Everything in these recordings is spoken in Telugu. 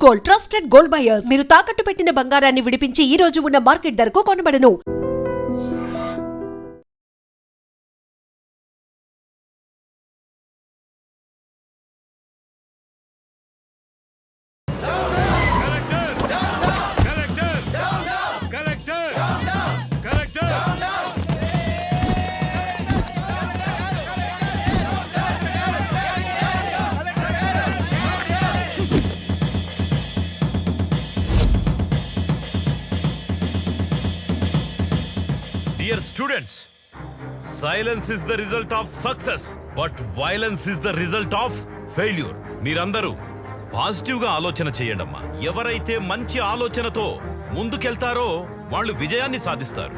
Gold, trusted gold buyers. మీరు తాకట్టు పెట్టిన బంగారాన్ని విడిపించి ఈ రోజు ఉన్న మార్కెట్ ధరకు కొనబడను. Dear students, silence is the result of success, but violence is the result of failure. మీరందరూ పాజిటివ్ గా ఆలోచన చేయండమ్మా. ఎవరైతే మంచి ఆలోచనతో ముందుకెళ్తారో వాళ్ళు విజయాన్ని సాధిస్తారు.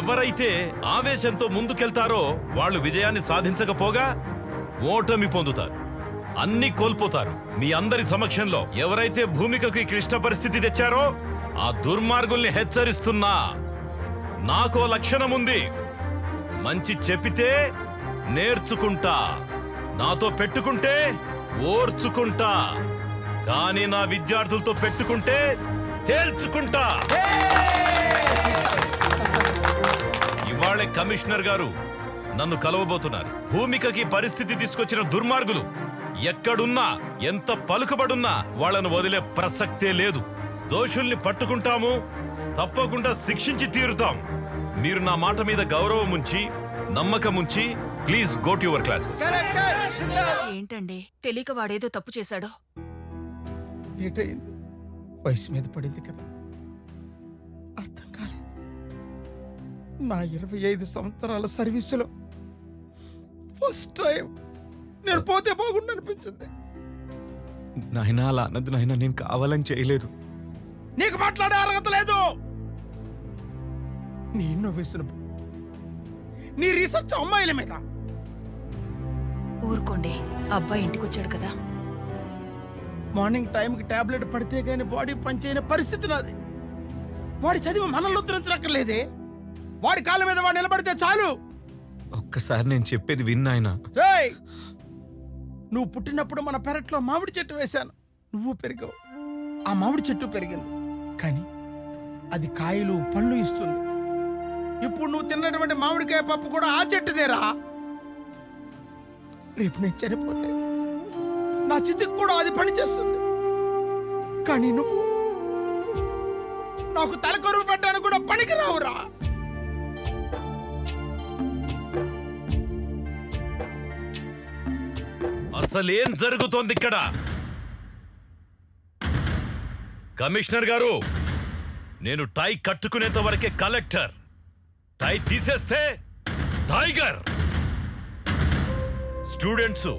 ఎవరైతే ఆవేశంతో ముందుకెళ్తారో వాళ్ళు విజయాన్ని సాధించకపోగా ఓటమి పొందుతారు, అన్ని కోల్పోతారు. మీ అందరి సమక్షంలో ఎవరైతే భూమికకి క్లిష్ట పరిస్థితి తెచ్చారో ఆ దుర్మార్గుల్ని హెచ్చరిస్తున్నా. నాకో లక్షణముంది, మంచి చెప్పితే నేర్చుకుంటా, నాతో పెట్టుకుంటే ఓర్చుకుంటా, కానీ నా విద్యార్థులతో పెట్టుకుంటే తేల్చుకుంటా. ఇవాళే కమిషనర్ గారు నన్ను కలవబోతున్నారు. భూమికకి పరిస్థితి తీసుకొచ్చిన దుర్మార్గులు ఎక్కడున్నా, ఎంత పలుకుబడున్నా వాళ్ళను వదిలే ప్రసక్తే లేదు. దోషుల్ని పట్టుకుంటాము, తప్పకుండా శిక్షించి తీరుతాం. మీరు నా మాట మీద గౌరవం ఉంచి, నమ్మకం ఉంచి please go to your classes. ఏంటండి తెలియక వాడేదో తప్పు చేశాడో? ఏటైంది? వయసు మీద పడింది కదా, అర్థం కాలేదు. నా 25 సంవత్సరాల సర్వీసులో ఫస్ట్ టైం నేను పోతే బాగుండు అనిపించింది. నాయనా అలా అన్నది నాయనా, నేను కావాలని చేయలేదు. నీకు మాట్లాడే అర్హత లేదు. నీ ఇన్నోవేషన్, నీ రీసెర్చ్ అమ్మాయిల మీద. ఊరుకోండి, అబ్బాయి ఇంటికొచ్చాడు కదా. మార్నింగ్ టైంకి టాబ్లెట్ పడితే గానీ బాడీ పనిచేయని పరిస్థితి నాది. వాడి చదివి మనల్ని ఉద్ధరించక్కర్లేదే. వాడి కాళ్ళ మీద వాడు నిలబడితే చాలు. ఒక్కసారి నేను చెప్పేది విన్నాయనా. రేయ్, నువ్వు పుట్టినప్పుడు మన పెరట్లో మామిడి చెట్టు వేశాను, నువ్వు పెరిగావు, ఆ మామిడి చెట్టు పెరిగింది, కానీ అది కాయలు పళ్ళు ఇస్తుంది. ఇప్పుడు నువ్వు తిన్నటువంటి మామిడికాయ పప్పు కూడా ఆ చెట్టుదేరా. రేపు నేను చనిపోతే నా చితికి కూడా అది పని చేస్తుంది, కానీ నువ్వు నాకు తలకొరువు పెట్టడానికి కూడా పనికి రావురా. అసలేం జరుగుతోంది ఇక్కడ? కమిషనర్ గారు, నేను టై కట్టుకునేంత వరకే కలెక్టర్, టై తీసేస్తే టైగర్. స్టూడెంట్స్,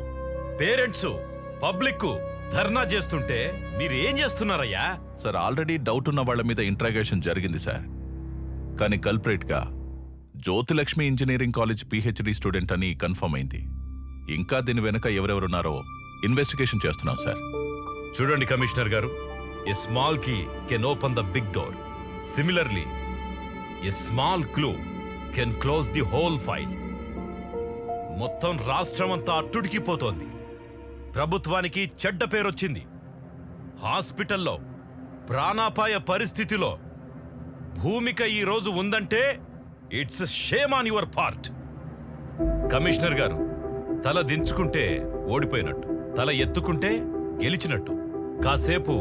పేరెంట్స్, పబ్లిక్ ధర్నా చేస్తుంటే మీరు ఏం చేస్తున్నారయ్యా? సార్, ఆల్రెడీ డౌట్ ఉన్న వాళ్ళ మీద ఇంట్రాగేషన్ జరిగింది సార్, కానీ కల్ప్రేట్ గా Jyothilakshmi engineering college PhD student అని కన్ఫర్మ్ అయింది. ఇంకా దీని వెనుక ఎవరెవరున్నారో ఇన్వెస్టిగేషన్ చేస్తున్నాం సార్. చూడండి కమిషనర్ గారు, a small key can open the big door. Similarly a small clue can close the whole file. మొత్తం రాష్ట్రం అంతా అట్టుడికిపోతోంది. ప్రభుత్వానికి చెడ్డ పేరొచ్చింది. హాస్పిటల్లో ప్రాణాపాయ పరిస్థితిలో భూమిక ఈ రోజు ఉందంటే it's shame on your part. Commissioner గారు, తల దించుకుంటే ఓడిపోయినట్టు, తల ఎత్తుకుంటే గెలిచినట్టు. కాసేపు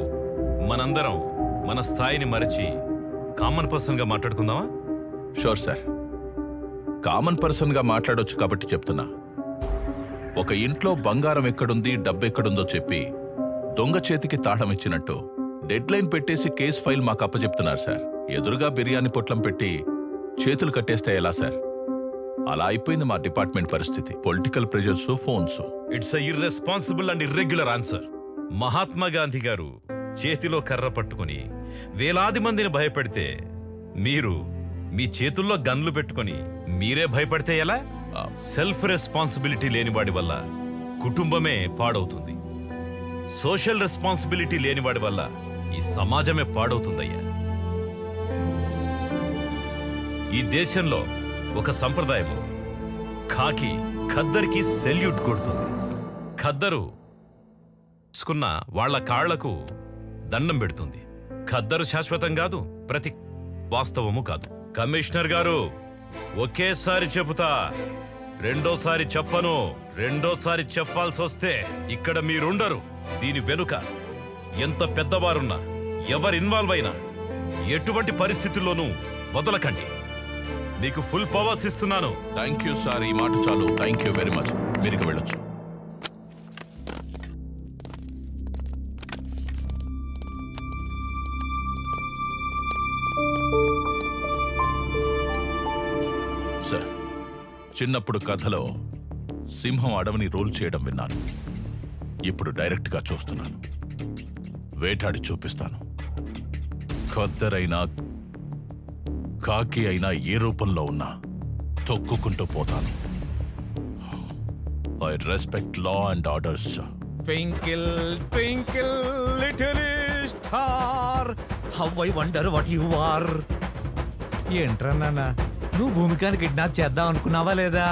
మనందరం మన స్థాయిని మరచి కామన్ పర్సన్ గా మాట్లాడుకుందామా? షూర్ సార్, కామన్ పర్సన్ గా మాట్లాడొచ్చు కాబట్టి చెప్తున్నా. ఒక ఇంట్లో బంగారం ఎక్కడుంది, డబ్బెక్కడుందో చెప్పి దొంగ చేతికి తాళం ఇచ్చినట్టు డెడ్ లైన్ పెట్టేసి కేసు ఫైల్ మాకు అప్పచెప్తున్నారు సార్. ఎదురుగా బిర్యానీ పొట్లం పెట్టి చేతులు కట్టేస్తే ఎలా సార్? అలా అయిపోయింది మా డిపార్ట్మెంట్ పరిస్థితి. Political pressures, phones. It's irresponsible and irregular answer. Mahatma Gandhi గారు చేతిలో కర్ర పట్టుకుని వేలాది మందిని భయపెడితే మీరు మీ చేతుల్లో గన్లు పెట్టుకుని మీరే భయపడితే ఎలా? సెల్ఫ్ రెస్పాన్సిబిలిటీ లేనివాడి వల్ల కుటుంబమే పాడవుతుంది. సోషల్ రెస్పాన్సిబిలిటీ లేనివాడి వల్ల ఈ సమాజమే పాడవుతుందయ్యా. ఈ దేశంలో ఒక సంప్రదాయము, ఖాకి ఖద్దరికి సెల్యూట్ కొడుతుంది. ఖద్దరు తీసుకున్న వాళ్ల కాళ్లకు దండం పెడుతుంది. ఖద్దరు శాశ్వతం కాదు, ప్రతి వాస్తవము కాదు. కమిషనర్ గారు, ఒకేసారి చెబుతా, రెండోసారి చెప్పను. రెండోసారి చెప్పాల్సి వస్తే ఇక్కడ మీరుండరు. దీని వెనుక ఎంత పెద్దవారున్నా, ఎవరు ఇన్వాల్వ్ అయినా ఎటువంటి పరిస్థితుల్లోనూ వదలకండి. మీకు ఫుల్ పవర్స్ ఇస్తున్నాను. థ్యాంక్ యూ సార్, ఈ మాట చాలు. Thank you very much. మీరు వెళ్ళొచ్చు. సార్, చిన్నప్పుడు కథలో సింహం అడవిని రూల్ చేయడం విన్నాను. ఇప్పుడు డైరెక్ట్గా చూస్తున్నాను. వేటాడి చూపిస్తాను. ఖద్దరైనా కాకి అయినా ఏ రూపంలో ఉన్నా తొక్కుకుంటూ పోతాను. I respect law and orders. Twinkle, twinkle, little star, how I wonder what you are. ఏంట్రా నాన్న, నువ్వు భూమికాని కిడ్నాప్ చేద్దాం అనుకున్నావా లేదా?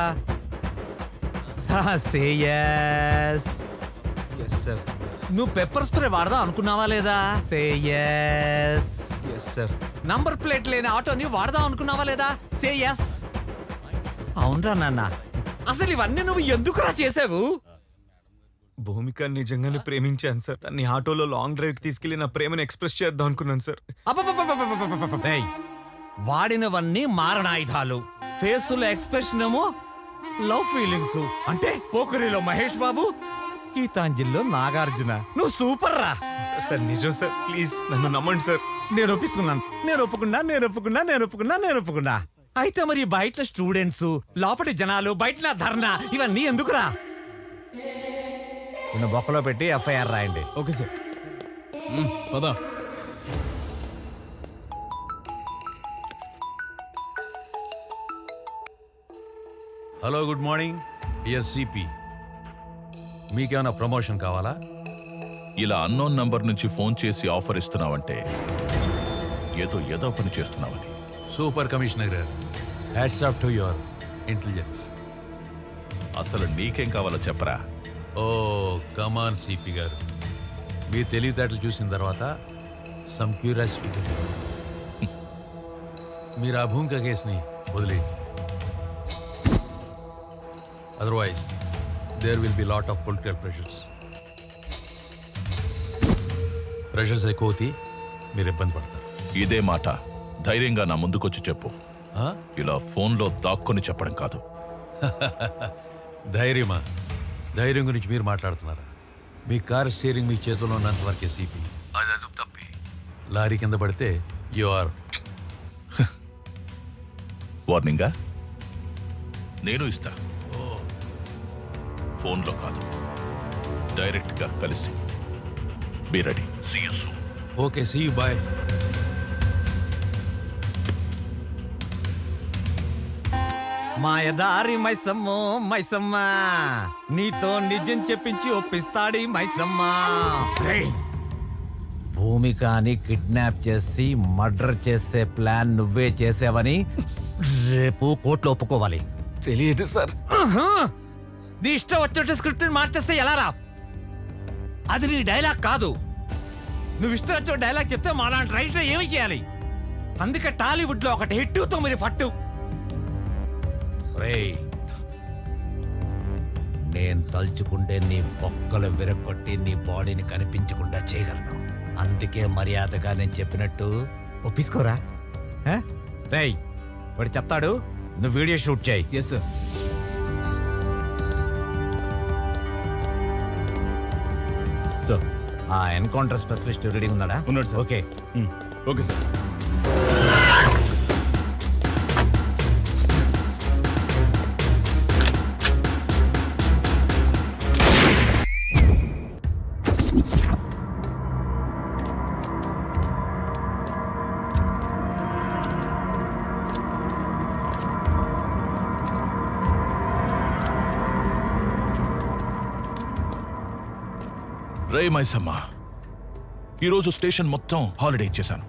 సే yes. Yes sir. నువ్వు పెప్పర్ స్ప్రే వాడదాం అనుకున్నావా లేదా? సే yes. Yes sir. Number plate లేని ఆటోని వాడదాం అనుకున్నావా లేదా? సే yes. అవునరా నాన్న, అసలు ఇవన్నీ నువ్వు ఎందుకురా చేసావు? భూమిక నిజంగానే ప్రేమించాను సార్. తన్ని ఆటోలో లాంగ్ డ్రైవ్ కి తీసుకెళ్లి నా ప్రేమను ఎక్స్ప్రెస్ చేద్దాం అనుకున్నాను సార్. ఏయ్, వాడినవన్నీ మారణాయుధాలు. ఫేసులో ఎక్స్ప్రెషన్ ఏమో లవ్ ఫీలింగ్స్. అంటే పోకరిలో మహేష్ బాబు, గీతాంజలిలో నాగార్జున. నువ్వు సూపర్ రా సార్. నిజం సార్, ప్లీజ్ నన్ను నమ్మండి సార్. నేను ఒప్పుకున్నా. అయితే మరి బయట స్టూడెంట్స్, లోపటి జనాలు, బయట నా ధర్నా, ఇవన్నీ ఎందుకురా? నిన్ను బొక్కలో పెట్టి ఎఫ్ఐఆర్ రాయండి. Okay sir. పదా. Hello, good morning DSCP. మీకేమైనా ప్రమోషన్ కావాలా? ఇలా అన్నోన్ నంబర్ నుంచి ఫోన్ చేసి ఆఫర్ ఇస్తున్నావంటే ఏదో పని చేస్తున్నావని. సూపర్ కమిషనర్ గారు, hats off to your intelligence. అసలు నీకేం కావాలో చెప్పరా? ఓ కమాన్ సిపి గారు, మీ తెలివితేటలు చూసిన తర్వాత సమ్ క్యూరియాసిటీ. మీరు ఆ భూమిక కేసుని వదిలేయండి. Otherwise there will be lot of political pressures ఎక్కువతి మీరు ఇబ్బంది పడతారు. ఇదే మాట ధైర్యంగా నా ముందుకొచ్చి చెప్పు. ఆ? ఇలా ఫోన్లో దాక్కొని చెప్పడం కాదు. ధైర్యమా? ధైర్యం గురించి మీరు మాట్లాడుతున్నారా? మీ కారు స్టీరింగ్ మీ చేతిలో ఉన్నంత వరకే సిపి. అది అదుపు తప్పి లారీ కింద పడితే యు ఆర్. వార్నింగా? నేను ఇస్తా. ఫోన్లో కాదు, డైరెక్ట్గా కలిసి. Be ready. See you soon. Okay, see you, bye. మాయదారి మైసమ్మ, నీతో నిజం చెప్పించి ఒప్పిస్తాడి మైసమ్మ. భూమికాని కిడ్నాప్ చేసి మర్డర్ చేసే ప్లాన్ నువ్వే చేసావని రేపు కోర్టులో ఒప్పుకోవాలి. తెలియదు సార్. నీ ఇష్టం వచ్చినట్టు స్క్రిప్ట్ మార్చేస్తే ఎలా రా? అది నీ డైలాగ్ కాదు. నువ్వు ఇష్టం వచ్చిన డైలాగ్ చెప్తే మాలాంటి రైటర్ ఏమి చేయాలి? అందుకే టాలీవుడ్ లో ఒకటి హిట్ 9 ఫట్టు. నేను తలుచుకుంటే నీ బొక్కలు విరగొట్టి నీ బాడీని కనిపించకుండా చేయగలను. అందుకే మర్యాదగా నేను చెప్పినట్టు ఒప్పించుకోరా. రేయ్, వాడు చెప్తాడు, నువ్వు వీడియో షూట్ చేయి. Yes sir. సార్, ఆ ఎన్కౌంటర్ స్పెషలిస్ట్ రెడీ ఉన్నాడా? ఉన్నాడు సార్. ఓకే. Okay sir. రే మైసమ్మ, ఈరోజు స్టేషన్ మొత్తం హాలిడే ఇచ్చేశాను.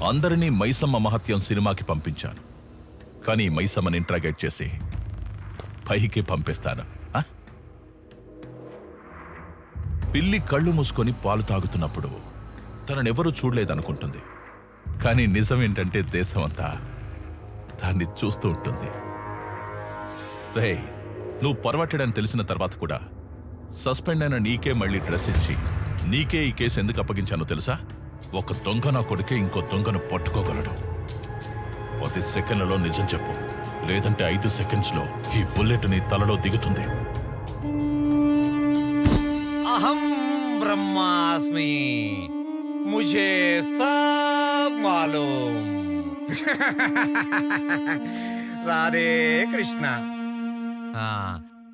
అందరినీ మైసమ్మ మహత్యం సినిమాకి పంపించాను. కానీ మైసమ్మని ఇంట్రాగేట్ చేసి పైకి పంపిస్తాను. పిల్లి కళ్ళు మూసుకొని పాలు తాగుతున్నప్పుడు తననెవరూ చూడలేదనుకుంటుంది. కానీ నిజం ఏంటంటే దేశమంతా దాన్ని చూస్తూ ఉంటుంది. రేయ్, నువ్వు పొరవట్టడని తెలిసిన తర్వాత కూడా సస్పెండ్ అయిన నీకే మళ్ళీ డ్రెస్ ఇచ్చి నీకే ఈ కేసు ఎందుకు అప్పగించానో తెలుసా? ఒక దొంగ నా కొడుకే ఇంకో దొంగను పట్టుకోగలడు. 10 సెకండ్లలో నిజం చెప్పు, లేదంటే 5 సెకండ్స్లో ఈ బుల్లెట్ నీ తలలో దిగుతుంది. అహం బ్రహ్మాస్మి, ముझे సబ్ మాలూమ్. రాధే కృష్ణ.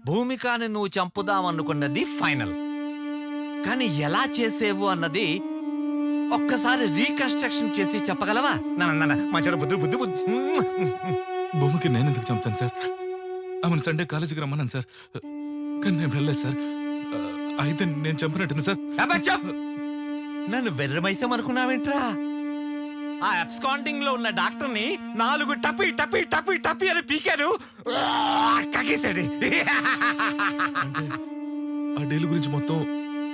భూమికాని నువ్వు చంపుదామనుకున్నది ఫైనల్, కానీ ఎలా చేసేవు అన్నది ఒక్కసారి రీకన్స్ట్రక్షన్ చేసి చెప్పగలవా? మంచి బుద్ధి బుద్ధి బుద్ధి. భూమికి నేను ఎందుకు చంపుతాను సార్? ఆమెను సండే కాలేజీకి రమ్మన్నాను సార్, కానీ నేను వెళ్ళలేదు సార్. అయితే నేను చంపినట్టు సార్. నన్ను వెర్రమైసాం అనుకున్నావేంట్రా? ఆ అబ్స్కాండింగ్ లో ఉన్న డాక్టర్ని 4 టపి టపి టపి టపి అని పీకారు, కగేశాడు. ఆ డీల్ గురించి మొత్తం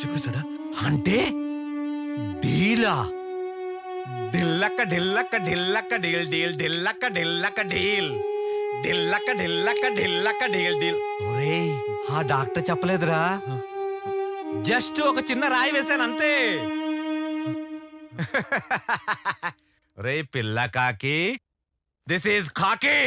చెప్పేశాడా? అంటే డీలా? ఢిల్లక్క ఢిల్లక్క ఢిల్లక్క డీల్ డీల్ ఢిల్లక్క ఢిల్లక్క డీల్ ఢిల్లక్క ఢిల్లక్క ఢిల్లక్క డీల్ డీల్. ఒరేయ్, ఆ డాక్టర్ చెప్పలేదురా, జస్ట్ ఒక చిన్న రాయి వేశాను అంతే. రే పిల్ల కాకి, దిస్ ఈజ్ కాకి.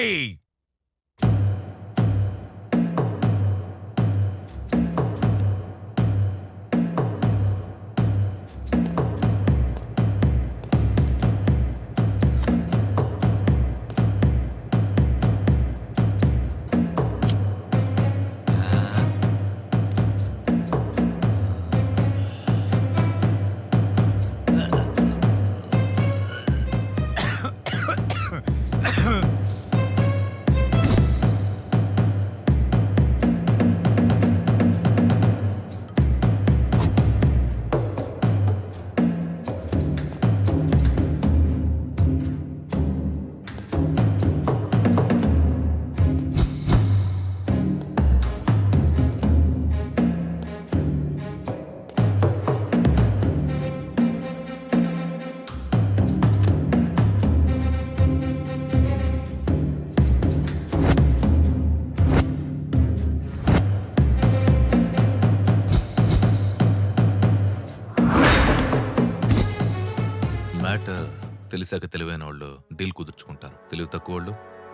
మ్యాటర్ తెలిసాక తెలివైన వాళ్ళు డీల్ కుదుర్చుకుంటారు, తెలివి తక్కువ వాళ్ళు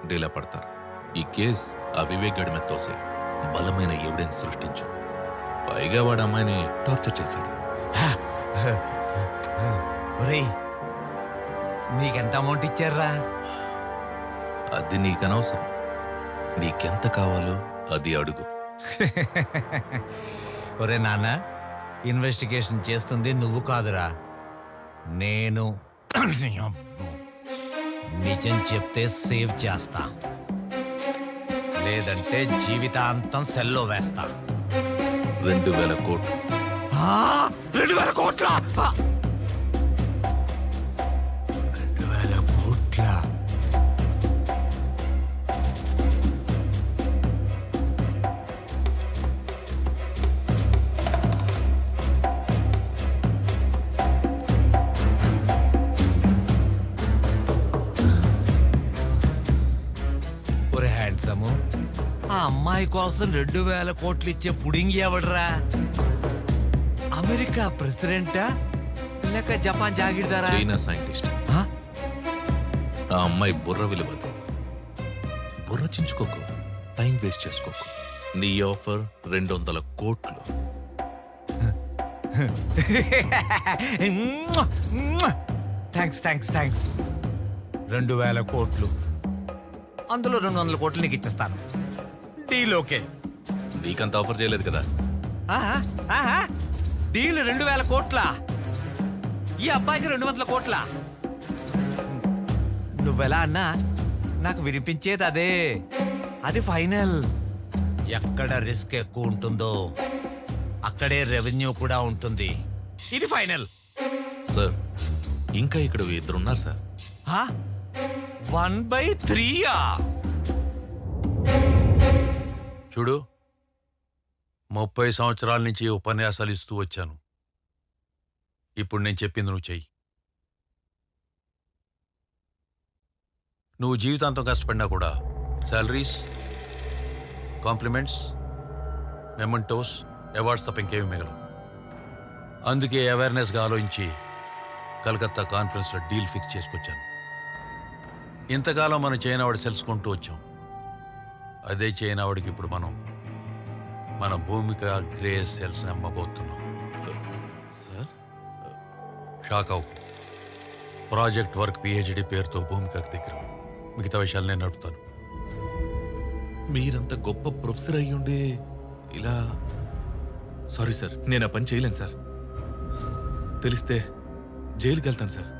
డీలా పడతారు. ఈ కేస్ ఆ వివేక్ గడి మీద తోసే, బలమైన ఎవిడెన్స్ సృష్టించు. పైగా వాడు అమ్మాయిని టార్చర్ చేశాడు. ఒరేయ్, నీకెంత అమౌంట్ ఇచ్చారా? అది నీకనవసరం, నీకెంత కావాలో అది అడుగు. ఒరే నాన్న, ఇన్వెస్టిగేషన్ చేస్తుంది నువ్వు కాదురా, నేను. నిజం చెప్తే సేవ్ చేస్తా, లేదంటే జీవితాంతం సెల్లో వేస్తా. 2000 కోట్లు. 2000 కోట్ల? 2000 కోట్ల? ఆ అమ్మాయి కోసం 2000 కోట్లు ఇచ్చే పుడింగి ఎవడరా? అమెరికా ప్రెసిడెంటా లేక జపాన్ జాగీర్దారా? China scientist. ఆ అమ్మాయి బుర్ర విలువదు. బుర్ర చించుకోకు, టైం వేస్ట్ చేసుకోకు. నీ ఆఫర్ 200 కోట్లు. Thanks thanks thanks. 2000 కోట్లు, అందులో 200 కోట్లు నీకు ఇచ్చేస్తాను. Deal okay. నీకంత ఆఫర్ చేయలేదు కదా. డీల్ 2000 కోట్ల, ఈ అబ్బాయికి 200 కోట్ల. నువ్వెలా అన్నా నాకు వినిపించేది అదే. అది ఫైనల్. ఎక్కడ రిస్క్ ఎక్కువ ఉంటుందో అక్కడే రెవెన్యూ కూడా ఉంటుంది. ఇది ఫైనల్. సార్, ఇంకా ఇక్కడ 2 ఉన్నారు సార్. 1/3. చూడు, 30 సంవత్సరాల నుంచి ఉపన్యాసాలు ఇస్తూ వచ్చాను. ఇప్పుడు నేను చెప్పింది నువ్వు చెయ్యి. నువ్వు జీవితాంతం కష్టపడినా కూడా శాలరీస్, కాంప్లిమెంట్స్, మెమెంటోస్, అవార్డ్స్ తప్ప ఇంకేమీ మిగలవు. అందుకే అవేర్నెస్గా ఆలోచించి కలకత్తా కాన్ఫరెన్స్లో డీల్ ఫిక్స్ చేసుకొచ్చాను. ఇంతకాలం మనం చైనావాడు తెలుసుకుంటూ వచ్చాం. అదే చైనావాడికి ఇప్పుడు మన భూమిక గ్రే సెల్స్ అమ్మబోతున్నాం. సార్ షాక్ అవు. ప్రాజెక్ట్ వర్క్ పిహెచ్డి పేరుతో భూమికకు దగ్గర. మిగతా విషయాలు నేను నడుపుతాను. మీరంత గొప్ప ప్రొఫెసర్ అయ్యుండే ఇలా... సారీ సార్, నేను ఆ పని చేయలేను సార్. తెలిస్తే జైలుకి వెళ్తాను సార్.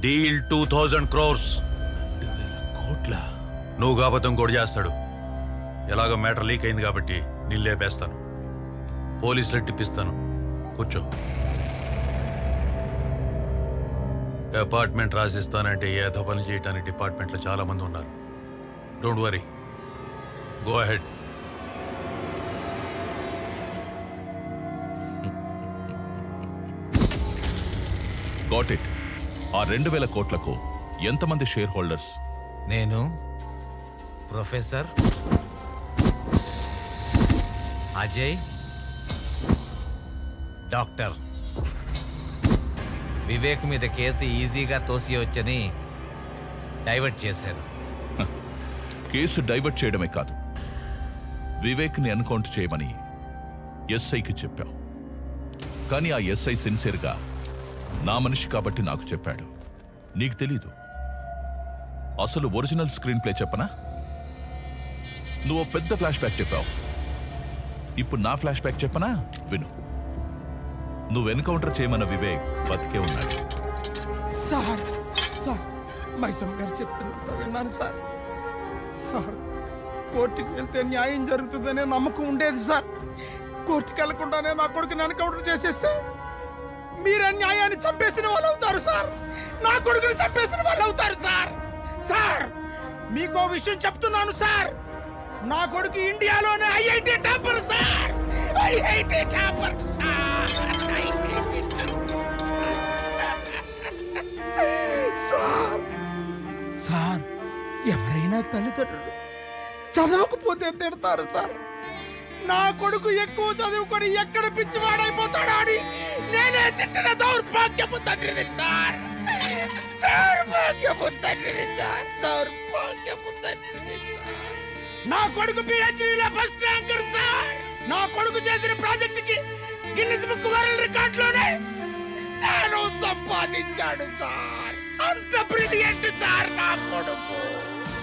Deal 2000 crores. 2,000 కోట్ల? నువ్వు కాకపోతే ఇంకోటి చేస్తాడు. ఎలాగో మ్యాటర్ లీక్ అయింది కాబట్టి నేను లేపేస్తాను. పోలీసులు టిప్పిస్తాను. కూర్చో. అపార్ట్మెంట్ రాసిస్తానంటే ఏదో పని చేయడానికి డిపార్ట్మెంట్లో చాలా మంది ఉన్నారు. Don't worry, go ahead. Got it. ఆ 2,000 కోట్లకు ఎంతమంది షేర్ హోల్డర్స్? నేను, ప్రొఫెసర్ అజయ్, డాక్టర్ వివేక్ మీద కేసు ఈజీగా తోసియవచ్చని డైవర్ట్ చేశాను. కేసు డైవర్ట్ చేయడమే కాదు, వివేక్ని ఎన్కౌంటర్ చేయమని ఎస్ఐకి చెప్పావు. కానీ ఆ ఎస్ఐ సిన్సియర్గా నా మనిషి కాబట్టి నాకు చెప్పాడు. నీకు తెలీదు. అసలు ఒరిజినల్ స్క్రీన్ ప్లే చెప్పనా? నువ్వు పెద్ద ఫ్లాష్ బ్యాక్ చెప్పావు. ఇప్పుడు నా ఫ్లాష్ బ్యాక్ చెప్పనా? విను. నువ్వు ఎన్కౌంటర్ చేయమన్న వివేక్ బతికే ఉన్నాడు. సార్ సార్ మైసమ్మ గారు చెప్పిందంతా విన్నాను సార్. సార్, కోర్టుకి వెళ్తే న్యాయం జరుగుతుందనే నమ్మకం ఉండేది సార్. కోర్టుకి వెళ్లకుండానే నా కొడుకుని ఎన్కౌంటర్ చేసేస్తే మీరే న్యాయాన్ని చంపేసిన వాళ్ళు అవుతారు సార్. నా కొడుకుని చంపేసిన వాళ్ళు అవుతారు సార్. సార్, మీకో విషయం చెప్తున్నాను సార్. నా కొడుకు ఇండియాలోనే IIT topper sir. IIT topper sir. Sir sir, ఎవరైనా తల్లిదండ్రులు చదవకపోతే తిడతారు సార్. నా కొడుకు ఎక్కువ చదువుకొని ఎక్కడ పిచ్చివాడైపోతాడా అని నేనే తిట్టిన దౌర్భాగ్యపు తండ్రిని సార్. దౌర్భాగ్యపు తండ్రిని సార్. దౌర్భాగ్యపు తండ్రిని సార్. నా కొడుకు పిహెచ్డీలో ఫస్ట్ ర్యాంకర్ సార్. నా కొడుకు చేసిన ప్రాజెక్టుకి గిన్నిస్ బుక్ వరల్డ్ రికార్డులోనే స్థానం సంపాదించాడు సార్. అంత బ్రిలియంట్ సార్ నా కొడుకు.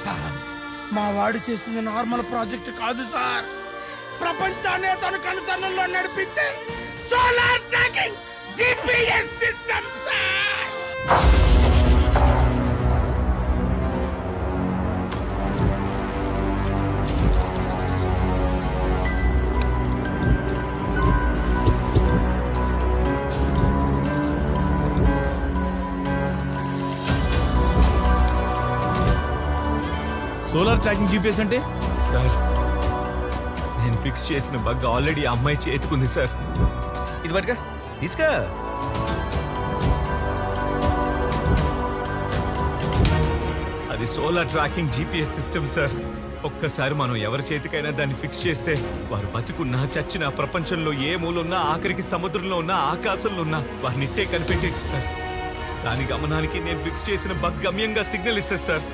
సార్, మా వాడు చేసింది నార్మల్ ప్రాజెక్ట్ కాదు సార్. ప్రపంచాన్ని తన కనుసన్నల్లో నడిపించే solar tracking GPS system sir. Solar tracking GPS అంటే? సార్, నేను ఫిక్స్ చేసిన బగ్ ఆల్రెడీ అమ్మాయి చేతుకుంది సార్. ఇది పట్టుగా తీసుకా. అది solar tracking GPS system sir. ఒక్కసారి మనం ఎవరి చేతికైనా దాన్ని ఫిక్స్ చేస్తే వారు బతుకున్నా చచ్చినా ప్రపంచంలో ఏ మూలున్నా, ఆఖరికి సముద్రంలో ఉన్నా, ఆకాశంలో ఉన్నా వారిని ఇట్టే కనిపెట్టేచ్చు సార్. దాని గమనానికి నేను ఫిక్స్ చేసిన బగ్ గమ్యంగా సిగ్నల్ ఇస్తుంది సార్.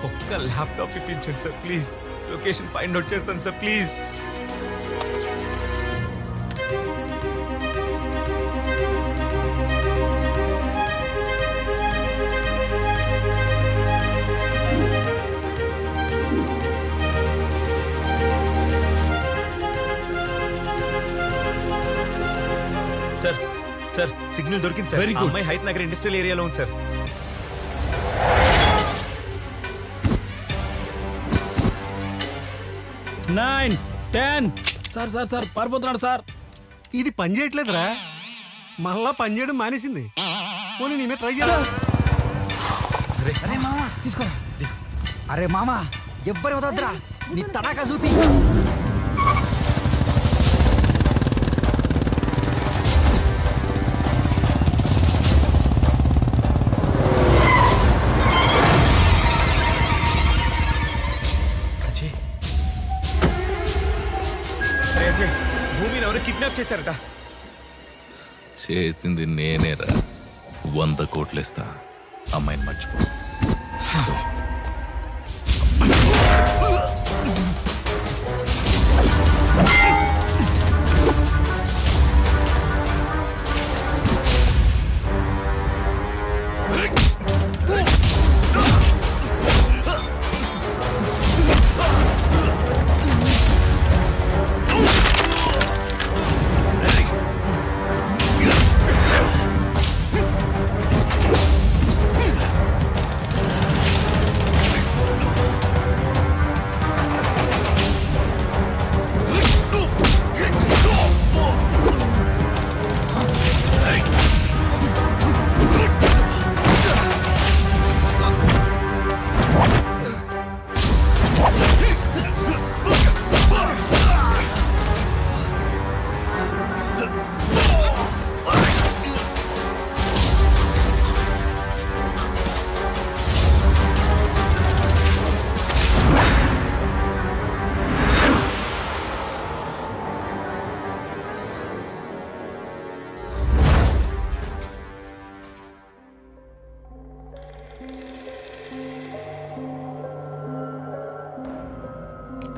ఒక్క ల్యాప్టాప్ ఇప్పించండి sir please. Location find out చేస్తాను sir please. Sir sir, signal దొరికింది సార్. Very good. అమ్మాయి హైత్ నగర్ ఇండస్ట్రియల్ ఏరియాలో ఉంది సార్. 9, 10. సార్ సార్ సార్ పారిపోతున్నాడు సార్. ఇది పని చేయట్లేదురా. మళ్ళా పని చేయడం మానేసింది. పోనీ నీ మీద ట్రై చేయాలి. అరే మామా తీసుకోరా. అరే మామా ఎవ్వరు వదద్దురా, నీ తడాకా చూపి. చేశారట. చేసింది నేనేరా. 100 కోట్లేస్తా, అమ్మాయిని మర్చిపో.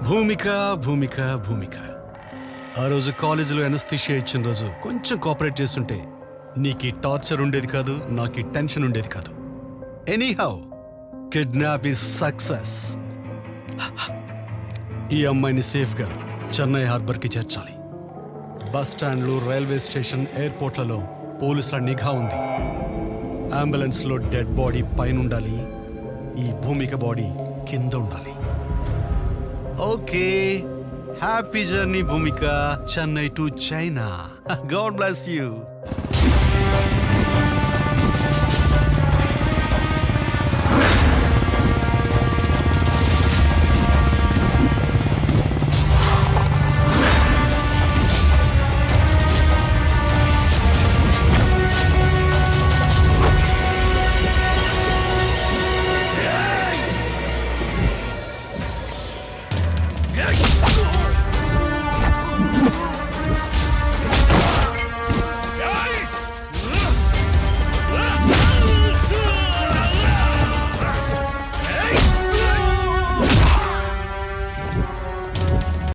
భూమిక భూమిక భూమిక, ఆ రోజు కాలేజీలో ఎనస్థిషియా ఇచ్చిన రోజు కొంచెం కోఆపరేట్ చేస్తుంటే నీకు ఈ టార్చర్ ఉండేది కాదు, నాకు ఈ టెన్షన్ ఉండేది కాదు. Anyhow, kidnap is success. ఈ అమ్మాయిని సేఫ్గా చెన్నై హార్బర్కి చేర్చాలి. బస్ స్టాండ్లు, రైల్వే స్టేషన్, ఎయిర్పోర్ట్లలో పోలీసుల నిఘా ఉంది. అంబులెన్స్లో డెడ్ బాడీ పైన ఉండాలి, ఈ భూమిక బాడీ కింద ఉండాలి. Okay, happy journey Bhumika, Chennai to China. God bless you. Yeah!